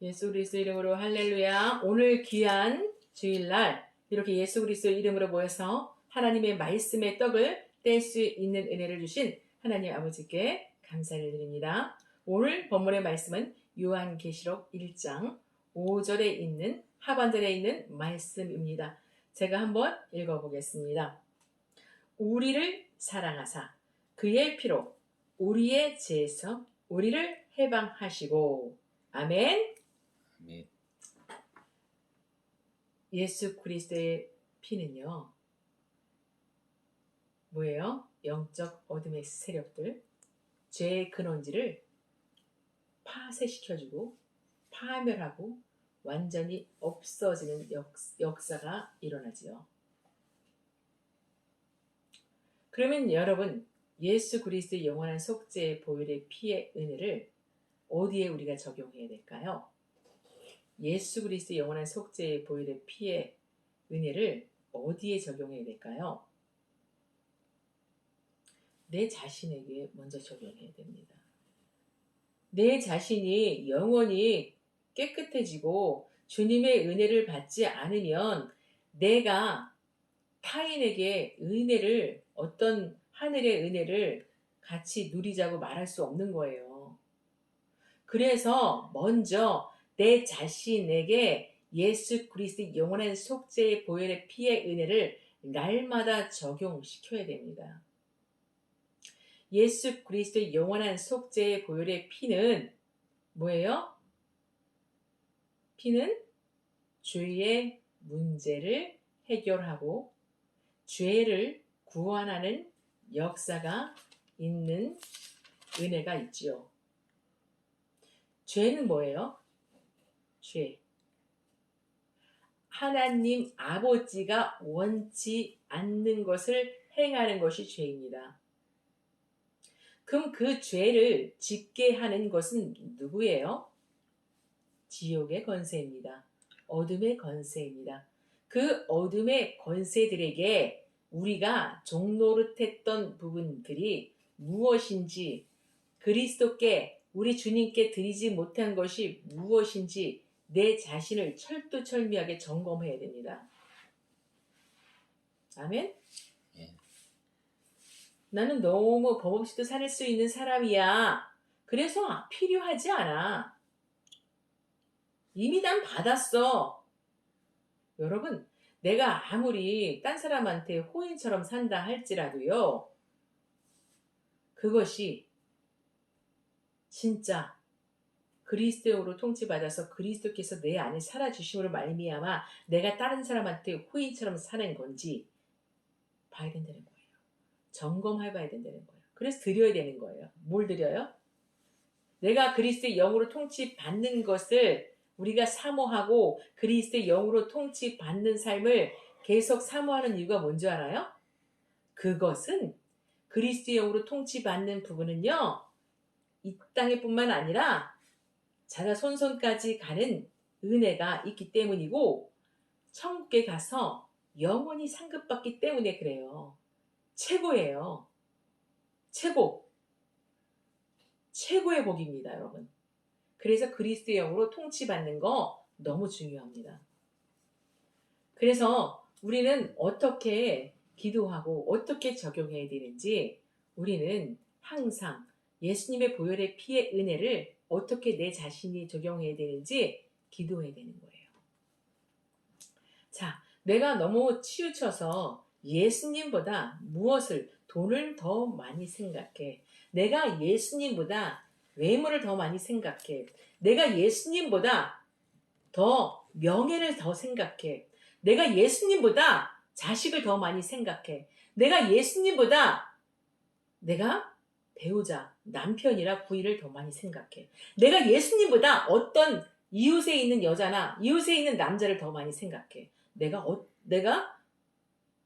예수 그리스도 이름으로 할렐루야. 오늘 귀한 주일날 이렇게 예수 그리스도 이름으로 모여서 하나님의 말씀의 떡을 뗄 수 있는 은혜를 주신 하나님 아버지께 감사를 드립니다. 오늘 본문의 말씀은 요한계시록 1장 5절에 있는 하반절에 있는 말씀입니다. 제가 한번 읽어보겠습니다. 우리를 사랑하사 그의 피로 우리의 죄에서 우리를 해방하시고 아멘. 아멘. 예수 그리스도의 피는요, 뭐예요? 영적 어둠의 세력들, 죄의 근원지를 파쇄시켜주고 파멸하고 완전히 없어지는 역사가 일어나지요. 그러면 여러분, 예수 그리스도의 영원한 속죄의 보혈의 피의 은혜를 어디에 우리가 적용해야 될까요? 예수 그리스도의 영원한 속죄의 보혈의 피의 은혜를 어디에 적용해야 될까요? 내 자신에게 먼저 적용해야 됩니다. 내 자신이 영원히 깨끗해지고 주님의 은혜를 받지 않으면 내가 타인에게 은혜를, 어떤 하늘의 은혜를 같이 누리자고 말할 수 없는 거예요. 그래서 먼저 내 자신에게 예수 그리스도의 영원한 속죄의 보혈의 피의 은혜를 날마다 적용시켜야 됩니다. 예수 그리스도의 영원한 속죄의 보혈의 피는 뭐예요? 피는 죄의 문제를 해결하고 죄를 구원하는 역사가 있는 은혜가 있지요. 죄는 뭐예요? 죄. 하나님 아버지가 원치 않는 것을 행하는 것이 죄입니다. 그럼 그 죄를 짓게 하는 것은 누구예요? 지옥의 권세입니다. 어둠의 권세입니다. 그 어둠의 권세들에게 우리가 종노릇했던 부분들이 무엇인지, 그리스도께 우리 주님께 드리지 못한 것이 무엇인지 내 자신을 철두철미하게 점검해야 됩니다. 아멘? 예. 나는 너무 법 없이도 살 수 있는 사람이야. 그래서 필요하지 않아. 이미 난 받았어. 여러분, 내가 아무리 딴 사람한테 호인처럼 산다 할지라도요, 그것이 진짜 그리스도로 통치받아서 그리스도께서 내 안에 살아주심으로 말미암아 내가 다른 사람한테 호인처럼 사는 건지 봐야 된다는 거예요. 점검해봐야 된다는 거예요. 그래서 드려야 되는 거예요. 뭘 드려요? 내가 그리스도의 영으로 통치받는 것을 우리가 사모하고 그리스도의 영으로 통치받는 삶을 계속 사모하는 이유가 뭔지 알아요? 그것은 그리스도의 영으로 통치받는 부분은요, 이 땅에 뿐만 아니라 자라손손까지 가는 은혜가 있기 때문이고 천국에 가서 영원히 상급받기 때문에 그래요. 최고예요. 최고의 복입니다, 여러분. 그래서 그리스도의 영으로 통치받는 거 너무 중요합니다. 그래서 우리는 어떻게 기도하고 어떻게 적용해야 되는지, 우리는 항상 예수님의 보혈의 피의 은혜를 어떻게 내 자신이 적용해야 되는지 기도해야 되는 거예요. 자, 내가 너무 치우쳐서 예수님보다 돈을 더 많이 생각해. 내가 예수님보다 외모를 더 많이 생각해. 내가 예수님보다 더 명예를 더 생각해. 내가 예수님보다 자식을 더 많이 생각해. 내가 배우자, 남편이나 부인을 더 많이 생각해. 내가 예수님보다 어떤 이웃에 있는 여자나 이웃에 있는 남자를 더 많이 생각해. 내가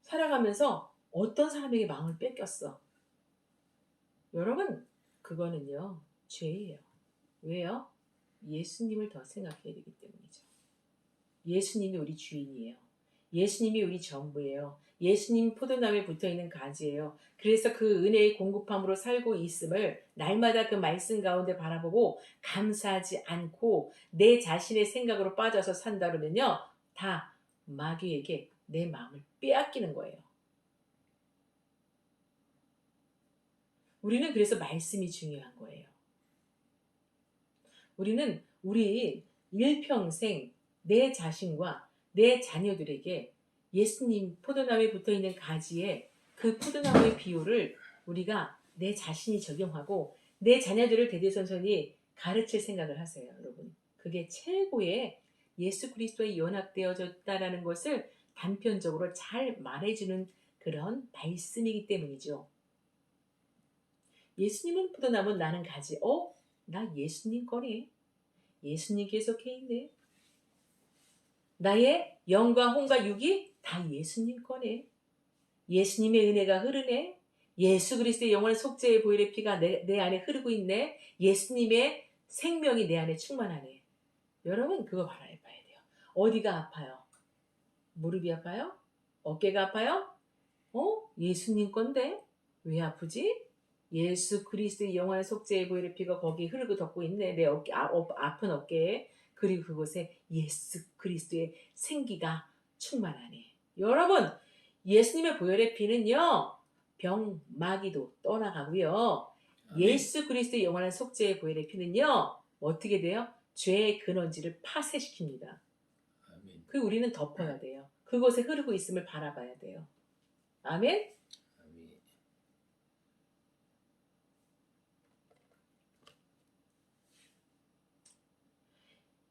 살아가면서 어떤 사람에게 마음을 뺏겼어. 여러분, 그거는요, 죄예요. 왜요? 예수님을 더 생각해야 되기 때문이죠. 예수님이 우리 주인이에요. 예수님이 우리 전부예요. 예수님 포도나무에 붙어있는 가지예요. 그래서 그 은혜의 공급함으로 살고 있음을 날마다 그 말씀 가운데 바라보고 감사하지 않고 내 자신의 생각으로 빠져서 산다 그러면요. 다 마귀에게 내 마음을 빼앗기는 거예요. 우리는 그래서 말씀이 중요한 거예요. 우리는 우리 일평생 내 자신과 내 자녀들에게 예수님 포도나무에 붙어있는 가지에 그 포도나무의 비유를 우리가 내 자신이 적용하고 내 자녀들을 대대손손이 가르칠 생각을 하세요, 여러분. 그게 최고의 예수 그리스도에 연합되어졌다라는 것을 단편적으로 잘 말해주는 그런 말씀이기 때문이죠. 예수님은 포도나무, 나는 가지. 나 예수님 거네. 예수님 계속해 있네. 나의 영과 혼과 육이 다 예수님 거네. 예수님의 은혜가 흐르네. 예수 그리스도의 영원한 속죄의 보혈의 피가 내 안에 흐르고 있네. 예수님의 생명이 내 안에 충만하네. 여러분 그거 바라봐야 돼요. 어디가 아파요? 무릎이 아파요? 어깨가 아파요? 예수님 건데 왜 아프지? 예수 그리스도의 영원한 속죄의 보혈의 피가 거기 흐르고 덮고 있네. 내 어깨, 아픈 어깨에. 그리고 그곳에 예수 그리스도의 생기가 충만하네. 여러분, 예수님의 보혈의 피는요, 병, 마귀도 떠나가고요. 아멘. 예수 그리스도의 영원한 속죄의 보혈의 피는요, 어떻게 돼요? 죄의 근원지를 파쇄시킵니다. 아멘. 그리고 우리는 덮어야 돼요. 그곳에 흐르고 있음을 바라봐야 돼요. 아멘?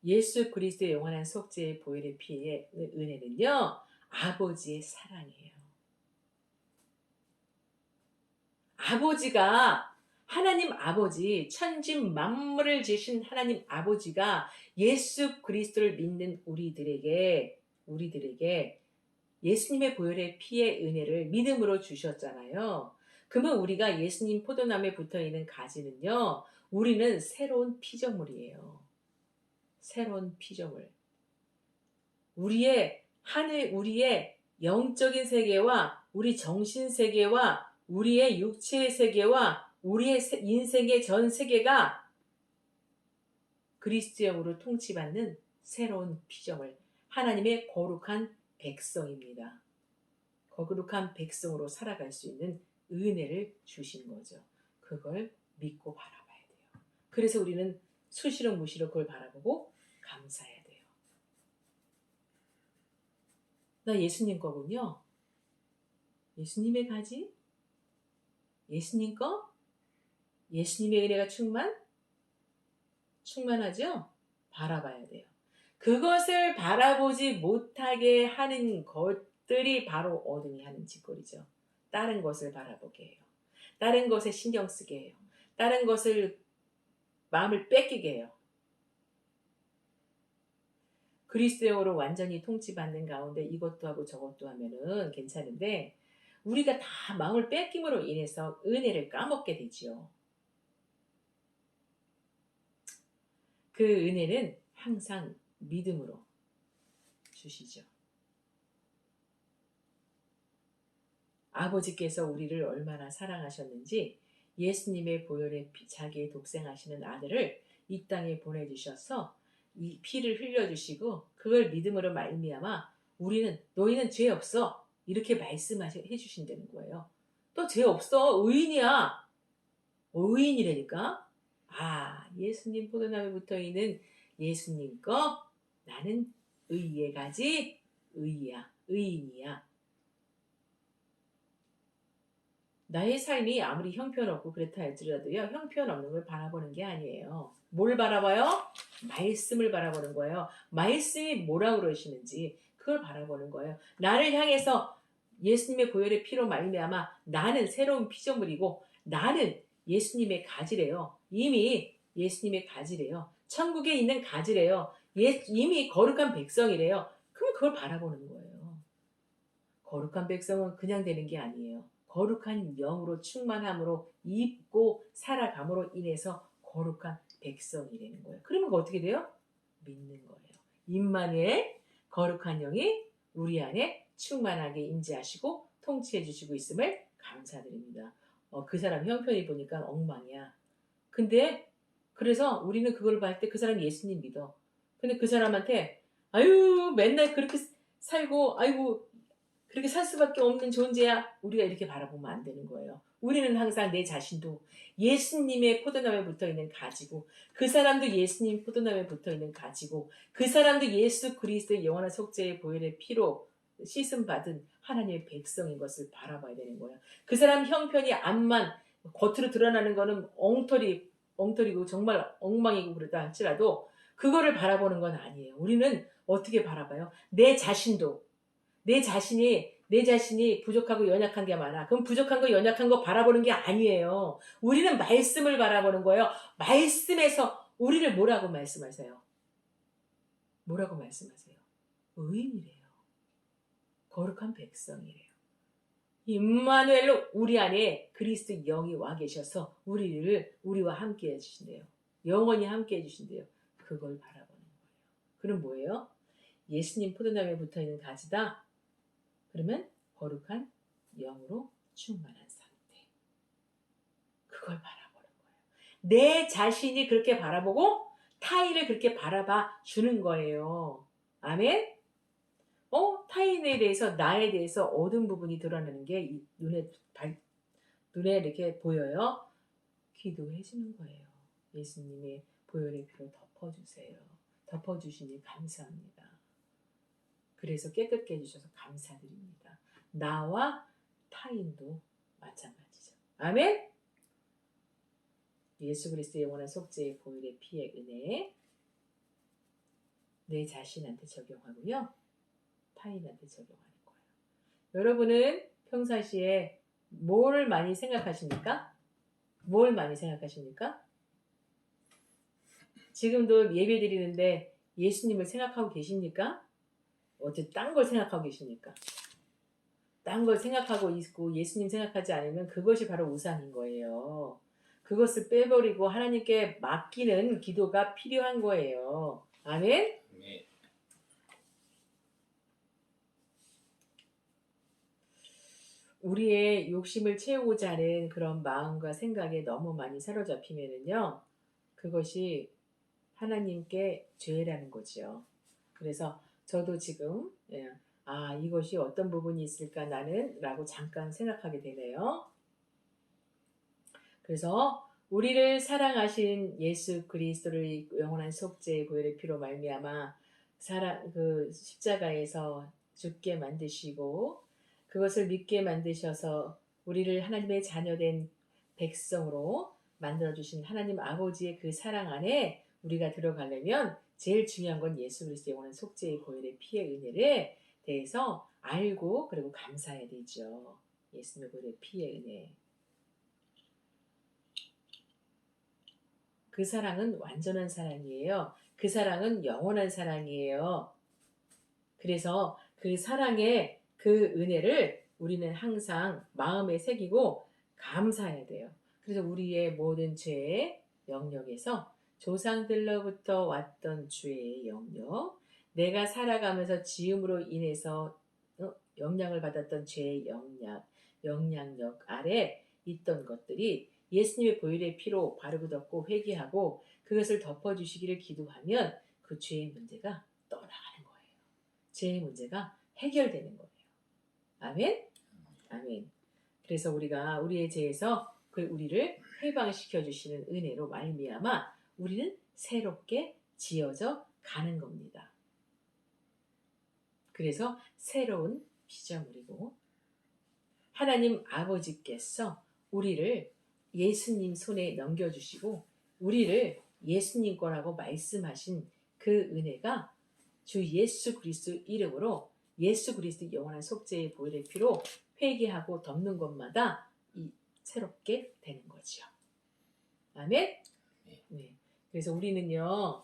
예수 그리스도의 영원한 속죄의 보혈의 피의 은혜는요, 아버지의 사랑이에요. 아버지가, 하나님 아버지, 천진 만물을 지으신 하나님 아버지가 예수 그리스도를 믿는 우리들에게 예수님의 보혈의 피의 은혜를 믿음으로 주셨잖아요. 그러면 우리가 예수님 포도나무에 붙어있는 가지는요, 우리는 새로운 피조물이에요. 새로운 피조물. 우리의 영적인 세계와 우리 정신 세계와 우리의 육체의 세계와 우리의 인생의 전 세계가 그리스도의 영으로 통치받는 새로운 피조물, 하나님의 거룩한 백성입니다. 거룩한 백성으로 살아갈 수 있는 은혜를 주신 거죠. 그걸 믿고 바라봐야 돼요. 그래서 우리는 수시로 무시로 그걸 바라보고 감사해야 돼요. 나 예수님 거군요. 예수님의 가지? 예수님 거? 예수님의 은혜가 충만하죠? 바라봐야 돼요. 그것을 바라보지 못하게 하는 것들이 바로 어둠이 하는 짓거리죠. 다른 것을 바라보게 해요. 다른 것에 신경 쓰게 해요. 다른 것을 마음을 뺏기게 해요. 그리스도로 완전히 통치받는 가운데 이것도 하고 저것도 하면은 괜찮은데 우리가 다 마음을 뺏김으로 인해서 은혜를 까먹게 되지요. 그 은혜는 항상 믿음으로 주시죠. 아버지께서 우리를 얼마나 사랑하셨는지 예수님의 보혈의 자기의 독생하시는 아들을 이 땅에 보내주셔서 이 피를 흘려주시고 그걸 믿음으로 말미암아 우리는 너희는 죄 없어 이렇게 말씀해 주신다는 거예요. 또 죄 없어 의인이야. 의인이라니까. 예수님 포도나무에 붙어있는 예수님 거 나는 의의 가지 의야 의인이야. 나의 삶이 아무리 형편없고 그렇다 할지라도요. 형편없는 걸 바라보는 게 아니에요. 뭘 바라봐요? 말씀을 바라보는 거예요. 말씀이 뭐라고 그러시는지 그걸 바라보는 거예요. 나를 향해서 예수님의 보혈의 피로 말미암아 나는 새로운 피조물이고 나는 예수님의 가지래요. 이미 예수님의 가지래요. 천국에 있는 가지래요. 이미 거룩한 백성이래요. 그럼 그걸 바라보는 거예요. 거룩한 백성은 그냥 되는 게 아니에요. 거룩한 영으로 충만함으로 입고 살아감으로 인해서 거룩한 백성이 되는 거예요. 그러면 어떻게 돼요? 믿는 거예요. 임마누엘 거룩한 영이 우리 안에 충만하게 임재하시고 통치해 주시고 있음을 감사드립니다. 그 사람 형편이 보니까 엉망이야. 근데 그래서 우리는 그걸 볼 때 그 사람 예수님 믿어. 근데 그 사람한테 아유 맨날 그렇게 살고 아이고 그렇게 살 수밖에 없는 존재야. 우리가 이렇게 바라보면 안 되는 거예요. 우리는 항상 내 자신도 예수님의 포도나무에 붙어있는 가지고 그 사람도 예수님 포도나무에 붙어있는 가지고 그 사람도 예수 그리스도의 영원한 속죄의 보혈의 피로 씻음 받은 하나님의 백성인 것을 바라봐야 되는 거예요. 그 사람 형편이 암만 겉으로 드러나는 거는 엉터리고 정말 엉망이고 그러다 할지라도 그거를 바라보는 건 아니에요. 우리는 어떻게 바라봐요? 내 자신이 부족하고 연약한 게 많아. 그럼 부족한 거 연약한 거 바라보는 게 아니에요. 우리는 말씀을 바라보는 거예요. 말씀에서 우리를 뭐라고 말씀하세요? 뭐라고 말씀하세요? 의인이래요. 거룩한 백성이래요. 임마누엘로 우리 안에 그리스도 영이 와 계셔서 우리와 함께 해주신대요. 영원히 함께 해주신대요. 그걸 바라보는 거예요. 그럼 뭐예요? 예수님 포도나무에 붙어있는 가지다. 그러면 거룩한 영으로 충만한 상태. 그걸 바라보는 거예요. 내 자신이 그렇게 바라보고 타인을 그렇게 바라봐 주는 거예요. 아멘? 타인에 대해서 나에 대해서 어두운 부분이 드러나는 게 눈에 이렇게 보여요. 기도해 주는 거예요. 예수님의 보혈의 피로 덮어주세요. 덮어주시니 감사합니다. 그래서 깨끗게 해주셔서 감사드립니다. 나와 타인도 마찬가지죠. 아멘? 예수 그리스도의 영원한 속죄의 보혈의 피의 은혜 내 자신한테 적용하고요. 타인한테 적용하는 거예요. 여러분은 평상시에 뭘 많이 생각하십니까? 뭘 많이 생각하십니까? 지금도 예배 드리는데 예수님을 생각하고 계십니까? 어째 딴 걸 생각하고 계십니까? 딴 걸 생각하고 있고 예수님 생각하지 않으면 그것이 바로 우상인 거예요. 그것을 빼버리고 하나님께 맡기는 기도가 필요한 거예요. 아멘? 네. 우리의 욕심을 채우고자 하는 그런 마음과 생각에 너무 많이 사로잡히면은요, 그것이 하나님께 죄라는 거죠. 그래서 저도 지금 이것이 어떤 부분이 있을까 나는 라고 잠깐 생각하게 되네요. 그래서 우리를 사랑하신 예수 그리스도를 영원한 속죄의 보혈의 피로 말미암아 십자가에서 죽게 만드시고 그것을 믿게 만드셔서 우리를 하나님의 자녀된 백성으로 만들어주신 하나님 아버지의 그 사랑 안에 우리가 들어가려면 제일 중요한 건 예수 그리스도의 영원한 속죄의 보혈의 피의 은혜를 대해서 알고 그리고 감사해야 되죠. 예수님의 보혈의 피의 은혜. 그 사랑은 완전한 사랑이에요. 그 사랑은 영원한 사랑이에요. 그래서 그 사랑의 그 은혜를 우리는 항상 마음에 새기고 감사해야 돼요. 그래서 우리의 모든 죄의 영역에서 조상들로부터 왔던 죄의 영역, 내가 살아가면서 지음으로 인해서 영향을 받았던 죄의 영향력 아래 있던 것들이 예수님의 보혈의 피로 바르고 덮고 회개하고 그것을 덮어주시기를 기도하면 그 죄의 문제가 떠나가는 거예요. 죄의 문제가 해결되는 거예요. 아멘? 아멘. 그래서 우리가 우리의 죄에서 우리를 해방시켜 주시는 은혜로 말미암아 우리는 새롭게 지어져 가는 겁니다. 그래서 새로운 피조물이고 하나님 아버지께서 우리를 예수님 손에 넘겨주시고 우리를 예수님 거라고 말씀하신 그 은혜가 주 예수 그리스도 이름으로 예수 그리스도 영원한 속죄의 보혈의 피로 회개하고 덮는 것마다 새롭게 되는 거죠. 아멘? 네. 그래서 우리는요,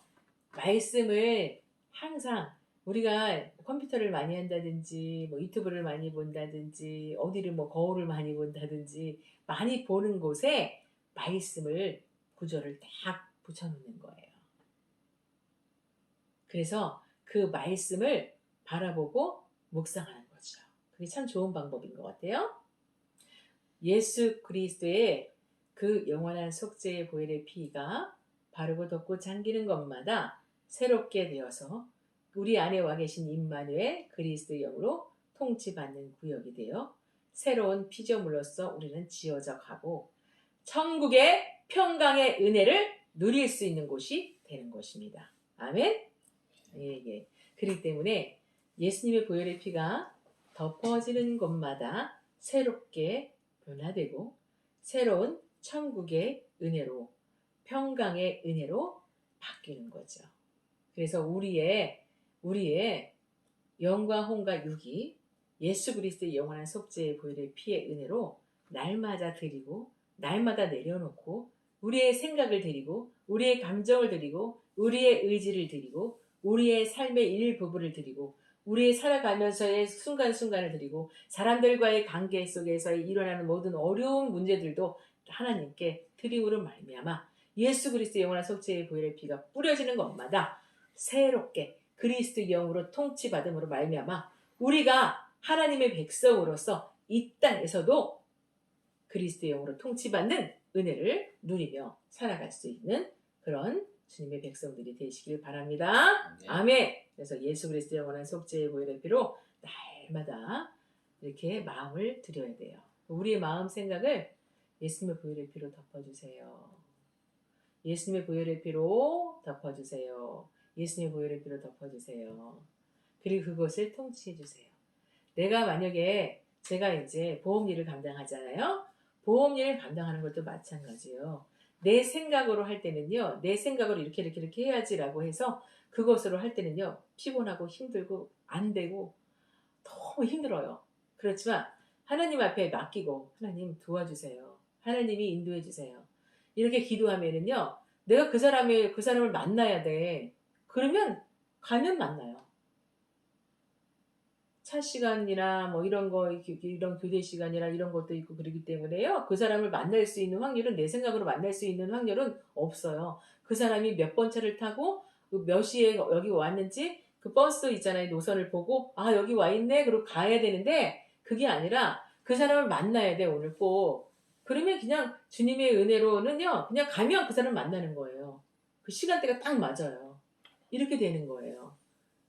말씀을 항상 우리가 컴퓨터를 많이 한다든지, 유튜브를 많이 본다든지, 어디를 거울을 많이 본다든지, 많이 보는 곳에 말씀을, 구절을 딱 붙여놓는 거예요. 그래서 그 말씀을 바라보고 묵상하는 거죠. 그게 참 좋은 방법인 것 같아요. 예수 그리스도의 그 영원한 속죄의 보혈의 피가 바르고 덮고 잠기는 것마다 새롭게 되어서 우리 안에 와 계신 임마누엘 그리스도의 영으로 통치받는 구역이 되어 새로운 피조물로서 우리는 지어져 가고 천국의 평강의 은혜를 누릴 수 있는 곳이 되는 것입니다. 아멘. 예. 그렇기 때문에 예수님의 보혈의 피가 덮어지는 곳마다 새롭게 변화되고 새로운 천국의 은혜로 평강의 은혜로 바뀌는 거죠. 그래서 우리의 영과 혼과 육이 예수 그리스도의 영원한 속죄의 보혈의 피의 은혜로 날마다 드리고 날마다 내려놓고 우리의 생각을 드리고 우리의 감정을 드리고 우리의 의지를 드리고 우리의 삶의 일부분을 드리고 우리의 살아가면서의 순간순간을 드리고 사람들과의 관계 속에서 일어나는 모든 어려운 문제들도 하나님께 드림으로 말미암아 예수 그리스도의 영원한 속죄의 보혈의 피가 뿌려지는 것마다 새롭게 그리스도의 영으로 통치받음으로 말미암아 우리가 하나님의 백성으로서 이 땅에서도 그리스도의 영으로 통치받는 은혜를 누리며 살아갈 수 있는 그런 주님의 백성들이 되시길 바랍니다. 네. 아멘. 그래서 예수 그리스도의 영원한 속죄의 보혈의 피로 날마다 이렇게 마음을 드려야 돼요. 우리의 마음 생각을 예수님의 보혈의 피로 덮어주세요. 예수님의 보혈의 피로 덮어주세요. 예수님의 보혈의 피로 덮어주세요. 그리고 그것을 통치해 주세요. 내가 만약에 제가 이제 보험 일을 감당하잖아요. 보험 일을 감당하는 것도 마찬가지예요. 내 생각으로 할 때는요. 내 생각으로 이렇게 해야지라고 해서 그것으로 할 때는요. 피곤하고 힘들고 안 되고 너무 힘들어요. 그렇지만 하나님 앞에 맡기고 하나님 도와주세요. 하나님이 인도해 주세요. 이렇게 기도하면은요. 내가 그 사람을 만나야 돼. 그러면 가면 만나요. 차 시간이나 뭐 이런 교대 시간이나 이런 것도 있고 그러기 때문에요. 그 사람을 만날 수 있는 확률은 내 생각으로 만날 수 있는 확률은 없어요. 그 사람이 몇 번 차를 타고 몇 시에 여기 왔는지 그 버스 있잖아요. 노선을 보고 아 여기 와 있네. 그리고 가야 되는데 그게 아니라 그 사람을 만나야 돼 오늘 꼭. 그러면 그냥 주님의 은혜로는요. 그냥 가면 그 사람 만나는 거예요. 그 시간대가 딱 맞아요. 이렇게 되는 거예요.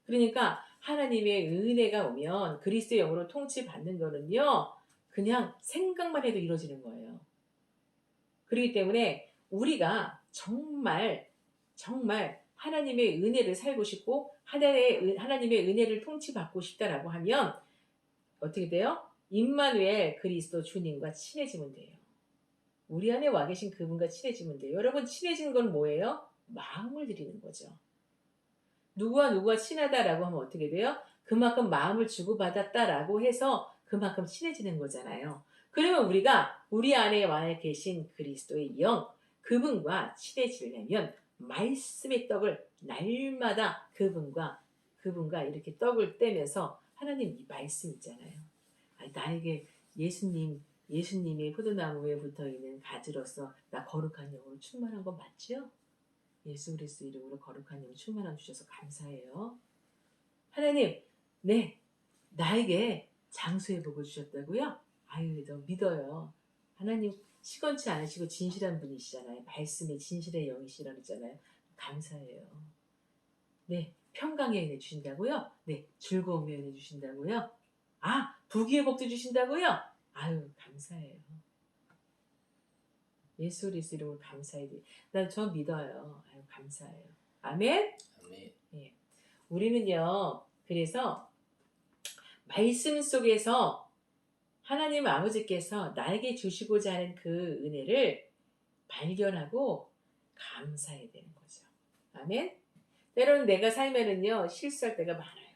그러니까 하나님의 은혜가 오면 그리스도의 영으로 통치받는 거는요. 그냥 생각만 해도 이루어지는 거예요. 그렇기 때문에 우리가 정말 하나님의 은혜를 살고 싶고 하나님의 은혜를 통치받고 싶다라고 하면 어떻게 돼요? 임마누엘 그리스도 주님과 친해지면 돼요. 우리 안에 와 계신 그분과 친해지면 돼요. 여러분 친해지는 건 뭐예요? 마음을 드리는 거죠. 누구와 친하다라고 하면 어떻게 돼요? 그만큼 마음을 주고받았다라고 해서 그만큼 친해지는 거잖아요. 그러면 우리가 우리 안에 와 계신 그리스도의 영, 그분과 친해지려면 말씀의 떡을 날마다 그분과 이렇게 떡을 떼면서 하나님 이 말씀 있잖아요. 나에게 예수님의 포도나무에 붙어있는 가지로서 나 거룩한 영으로 충만한 거 맞죠? 예수 그리스도 이름으로 거룩한 영 충만함 주셔서 감사해요. 하나님, 네, 나에게 장수의 복을 주셨다고요? 아유, 너 믿어요. 하나님 시건치 않으시고 진실한 분이시잖아요. 말씀에 진실의 영이시라고 했잖아요. 감사해요. 네, 평강의 은혜 주신다고요? 네, 즐거움의 은혜 주신다고요? 아, 부귀의 복도 주신다고요? 아유, 감사해요. 예수 그리스도 이름으로 감사해요. 저 믿어요. 아유, 감사해요. 아멘? 아멘. 예. 우리는요, 그래서 말씀 속에서 하나님 아버지께서 나에게 주시고자 하는 그 은혜를 발견하고 감사해야 되는 거죠. 아멘? 때로는 내가 살면은요, 실수할 때가 많아요.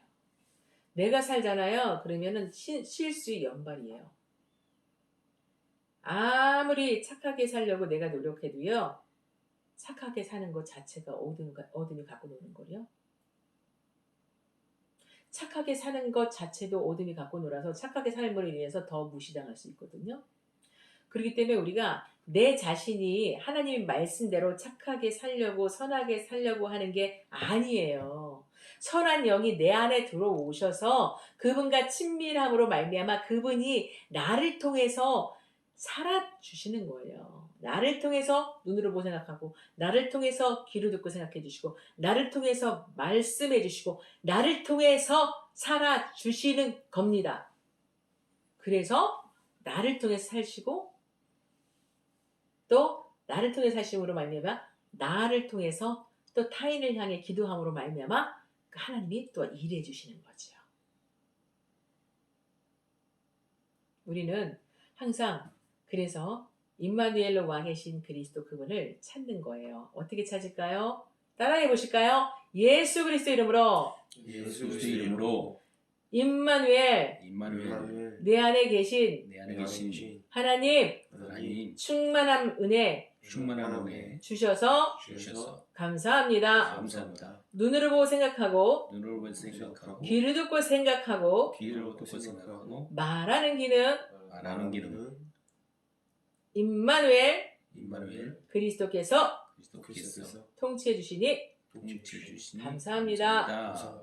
내가 살잖아요. 그러면은 실수의 연발이에요. 아무리 착하게 살려고 내가 노력해도요. 착하게 사는 것 자체가 어둠이 갖고 노는 거요. 착하게 사는 것 자체도 어둠이 갖고 놀아서 착하게 삶으로 인해서 더 무시당할 수 있거든요. 그렇기 때문에 우리가 내 자신이 하나님의 말씀대로 착하게 살려고 선하게 살려고 하는 게 아니에요. 선한 영이 내 안에 들어오셔서 그분과 친밀함으로 말미암아 그분이 나를 통해서 살아주시는 거예요. 나를 통해서 눈으로 보고 생각하고, 나를 통해서 귀로 듣고 생각해 주시고, 나를 통해서 말씀해 주시고, 나를 통해서 살아주시는 겁니다. 그래서 나를 통해서 사시고, 또 나를 통해서 사심으로 말미암아 나를 통해서 또 타인을 향해 기도함으로 말미암아 하나님이 또 일해 주시는 거죠. 우리는 항상 그래서 임마누엘로 와 계신 그리스도 그분을 찾는 거예요. 어떻게 찾을까요? 따라해 보실까요? 예수 그리스도 이름으로 예수 그리스도 이름으로 임마누엘 임마누엘 내 안에 계신 내 안에 계신 하나님 하나님 충만한 은혜 충만한 은혜 주셔서 주셔서 감사합니다. 감사합니다. 눈으로 보고 생각하고 눈으로 보고 생각하고 귀를 듣고 생각하고 귀를 듣고 생각하고 말하는 기능 말하는 기능 임마누엘 임마누엘 그리스도께서 그리스도께서 통치해 주시니 통치해 주시니 감사합니다.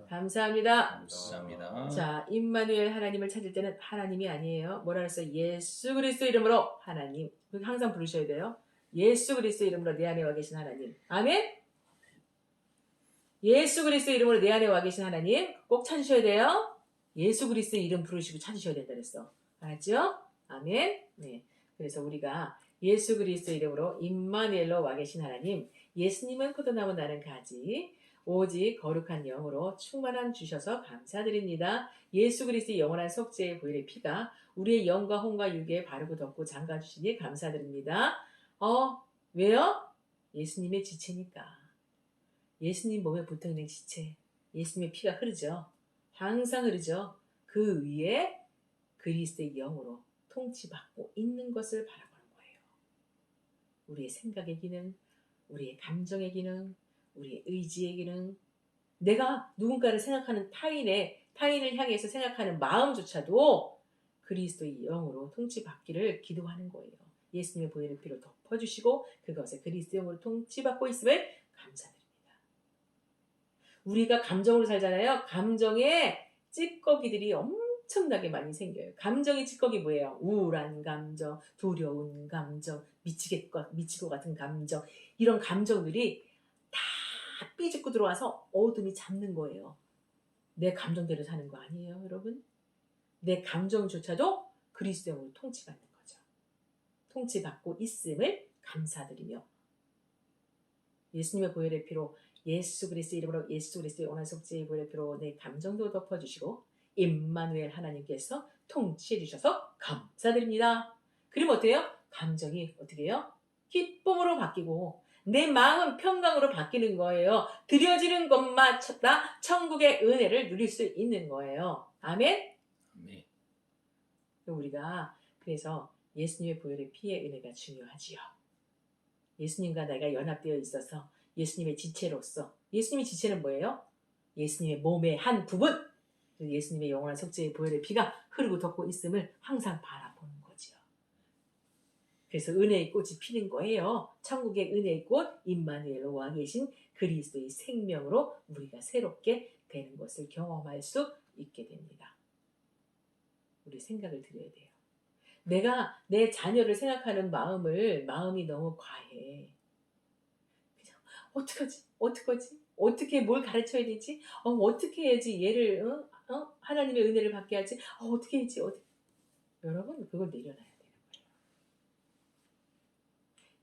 감사합니다. 감사합니다. 자, 임마누엘 하나님을 찾을 때는 하나님이 아니에요. 뭐라 그랬어요? 예수 그리스도 이름으로 하나님. 항상 부르셔야 돼요. 예수 그리스도 이름으로 내 안에 와 계신 하나님. 아멘. 예수 그리스도 이름으로 내 안에 와 계신 하나님 꼭 찾으셔야 돼요. 예수 그리스도 이름 부르시고 찾으셔야 된다 그랬어. 알았죠? 아멘. 네. 그래서 우리가 예수 그리스도 이름으로 임마누엘로 와 계신 하나님, 예수님은 포도나무 나는 가지, 오직 거룩한 영으로 충만함 주셔서 감사드립니다. 예수 그리스도의 영원한 속죄의 보혈의 피가 우리의 영과 혼과 육에 바르고 덮고 잠가주시니 감사드립니다. 왜요? 예수님의 지체니까. 예수님 몸에 붙어있는 지체, 예수님의 피가 흐르죠. 항상 흐르죠. 그 위에 그리스도의 영으로 통치받고 있는 것을 바라보는 거예요. 우리의 생각의 기능, 우리의 감정의 기능, 우리의 의지의 기능, 내가 누군가를 생각하는 타인을 향해서 생각하는 마음조차도 그리스도의 영으로 통치받기를 기도하는 거예요. 예수님의 보혈의 피로 덮어주시고 그것에 그리스도의 영으로 통치받고 있음을 감사드립니다. 우리가 감정으로 살잖아요. 감정에 찌꺼기들이 엄청나게 많이 생겨요. 감정의 찌꺼기 뭐예요? 우울한 감정, 두려운 감정, 미칠 것 같은 감정, 이런 감정들이 다 삐죽고 들어와서 어둠이 잡는 거예요. 내 감정대로 사는 거 아니에요, 여러분? 내 감정조차도 그리스도의 영으로 통치받는 거죠. 통치받고 있음을 감사드리며 예수님의 보혈의 피로 예수 그리스도 이름으로 예수 그리스도의 영원한 속죄의 보혈의 피로 내 감정도 덮어주시고 임마누엘 하나님께서 통치해 주셔서 감사드립니다. 그럼 어때요? 감정이 어떻게 해요? 기쁨으로 바뀌고 내 마음은 평강으로 바뀌는 거예요. 드려지는 것마다 천국의 은혜를 누릴 수 있는 거예요. 아멘? 아멘. 우리가 그래서 예수님의 보혈의 피의 은혜가 중요하지요. 예수님과 내가 연합되어 있어서 예수님의 지체로서, 예수님의 지체는 뭐예요? 예수님의 몸의 한 부분, 예수님의 영원한 속죄의 보혈의 피가 흐르고 덮고 있음을 항상 바라보는 거지요. 그래서 은혜의 꽃이 피는 거예요. 천국의 은혜의 꽃 임마누엘로 와 계신 그리스도의 생명으로 우리가 새롭게 되는 것을 경험할 수 있게 됩니다. 우리 생각을 드려야 돼요. 내가 내 자녀를 생각하는 마음이 너무 과해. 그냥 어떡하지? 어떻게 뭘 가르쳐야 되지? 어떻게 해야지 얘를 하나님의 은혜를 받게 하지? 어떻게 해야지? 여러분 그걸 내려놔야 되는 거예요.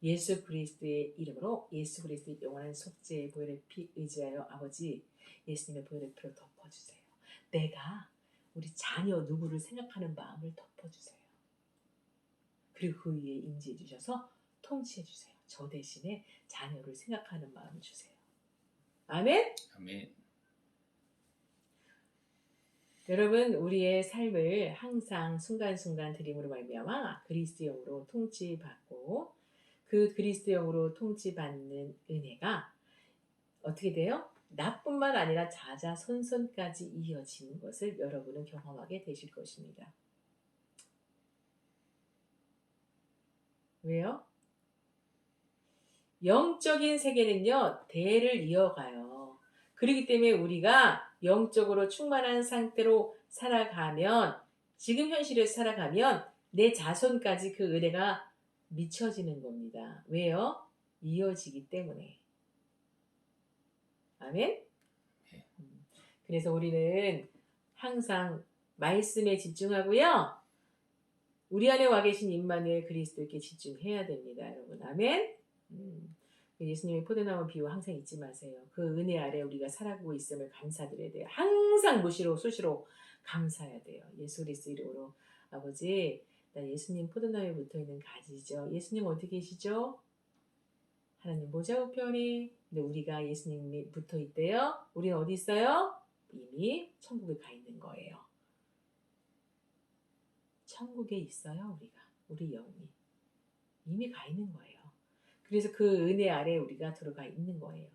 예수 그리스도의 이름으로 예수 그리스도의 영원한 속죄의 보혈의 피 의지하여 아버지 예수님의 보혈의 피로 덮어주세요. 내가 우리 자녀 누구를 생각하는 마음을 덮어주세요. 그리고 그 위에 임재해 주셔서 통치해 주세요. 저 대신에 자녀를 생각하는 마음을 주세요. 아멘? 아멘. 여러분 우리의 삶을 항상 순간순간 드림으로 말미암아 그리스도 영으로 통치받고 그 그리스도 영으로 통치받는 은혜가 어떻게 돼요? 나뿐만 아니라 자자손손까지 이어지는 것을 여러분은 경험하게 되실 것입니다. 왜요? 영적인 세계는요, 대를 이어가요. 그렇기 때문에 우리가 영적으로 충만한 상태로 살아가면 지금 현실에서 살아가면 내 자손까지 그 은혜가 미쳐지는 겁니다. 왜요? 이어지기 때문에. 아멘? 그래서 우리는 항상 말씀에 집중하고요. 우리 안에 와 계신 임마누엘 그리스도께 집중해야 됩니다. 여러분. 아멘? 예수님의 포도나무 비유 항상 잊지 마세요. 그 은혜 아래 우리가 살아가고 있음을 감사드려야 돼요. 항상 무시로 수시로 감사해야 돼요. 예수 그리스도 이름으로. 아버지, 나 예수님 포도나무에 붙어있는 가지죠. 예수님 어디 계시죠? 하나님 보좌 우편에. 근데 우리가 예수님이 붙어있대요. 우리는 어디 있어요? 이미 천국에 가 있는 거예요. 천국에 있어요. 우리 영이 이미 가 있는 거예요. 그래서 그 은혜 아래 우리가 들어가 있는 거예요.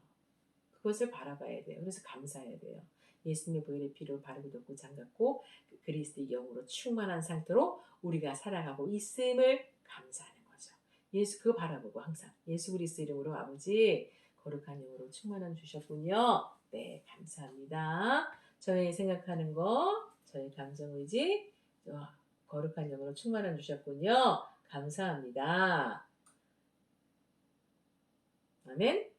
그것을 바라봐야 돼요. 그래서 감사해야 돼요. 예수님의 보혈의 피로 바르고 덮고 장갑고 그리스도의 영으로 충만한 상태로 우리가 살아가고 있음을 감사하는 거죠. 예수 그거 바라보고 항상 예수 그리스도 이름으로 아버지 거룩한 영으로 충만함 주셨군요. 네, 감사합니다. 저희 생각하는 거, 저희 감정의지, 거룩한 영으로 충만함 주셨군요. 감사합니다. 아멘.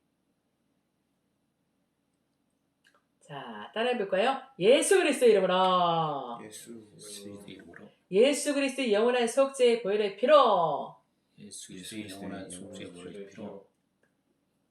자, 따라해볼까요? 예수 그리스도 이름으로. 예수 그리스도 이름으로. 예수 그리스도의 영원한 속죄의 보혈의 피로. 예수 그리스도의 영원한 속죄의 보혈의 피로.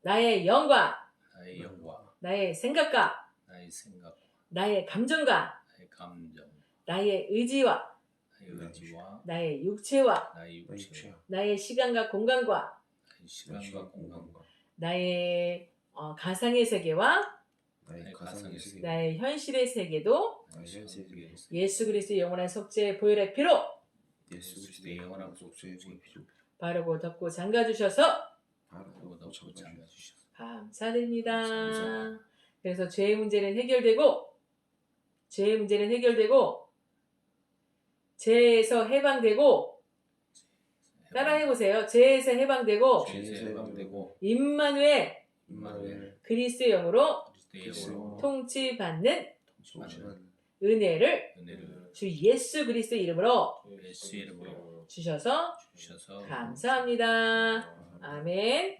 나의 영과. 나의 영과. 나의 생각과. 나의 생각. 나의 감정과. 나의 감정. 나의 의지와. 나의 의지와. 나의 육체와. 나의 육체와. 나의 시간과 공간과. 나의 시간과 공간과. 나의 가상의 세계와. 나의 가상의 세계. 나의 현실의 세계도 나의 세계. 예수 그리스도의 영원한 속죄의 보혈의 피로 예수 그리스도의 영원한 속죄의 피로. 바르고 덮고 잠가주셔서 바르고 덮고 잠가주셔서 감사드립니다. 감사합니다. 그래서 죄의 문제는 해결되고 죄에서 해방되고 따라해보세요. 죄에서 해방되고 죄에서 해방되고 임마누엘 그리스도의 영으로 그리스도의 영으로 통치받는 통치받는 은혜를 은혜를 주 예수 그리스도 이름으로 예수 이름으로 주셔서 감사합니다. 아멘.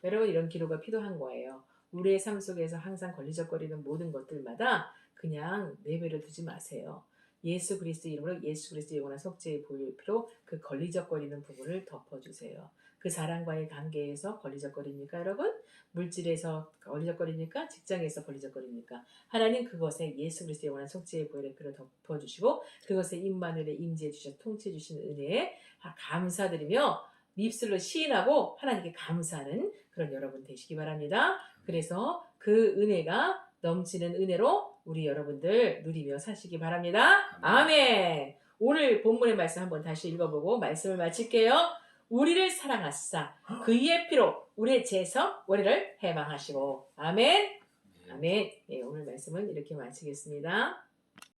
여러분 이런 기도가 필요한 거예요. 우리의 삶 속에서 항상 걸리적거리는 모든 것들마다 그냥 내버려 두지 마세요. 예수 그리스도 이름으로 예수 그리스도 영원한 속죄의 보혈의 피로 그 걸리적거리는 부분을 덮어주세요. 그 사람과의 관계에서 걸리적거립니까 여러분? 물질에서 걸리적거립니까? 직장에서 걸리적거립니까? 하나님 그것에 예수 그리스도의 영원한 속죄의 보혈의 피로 덮어주시고 그것에 임마누엘의 임재해 주셔서 통치해 주시는 은혜에 감사드리며 입술로 시인하고 하나님께 감사하는 그런 여러분 되시기 바랍니다. 그래서 그 은혜가 넘치는 은혜로 우리 여러분들 누리며 사시기 바랍니다. 아멘. 오늘 본문의 말씀 한번 다시 읽어보고 말씀을 마칠게요. 우리를 사랑하사 그의 피로 우리의 죄에서 우리를 해방하시고 아멘. 아멘. 예, 오늘 말씀은 이렇게 마치겠습니다.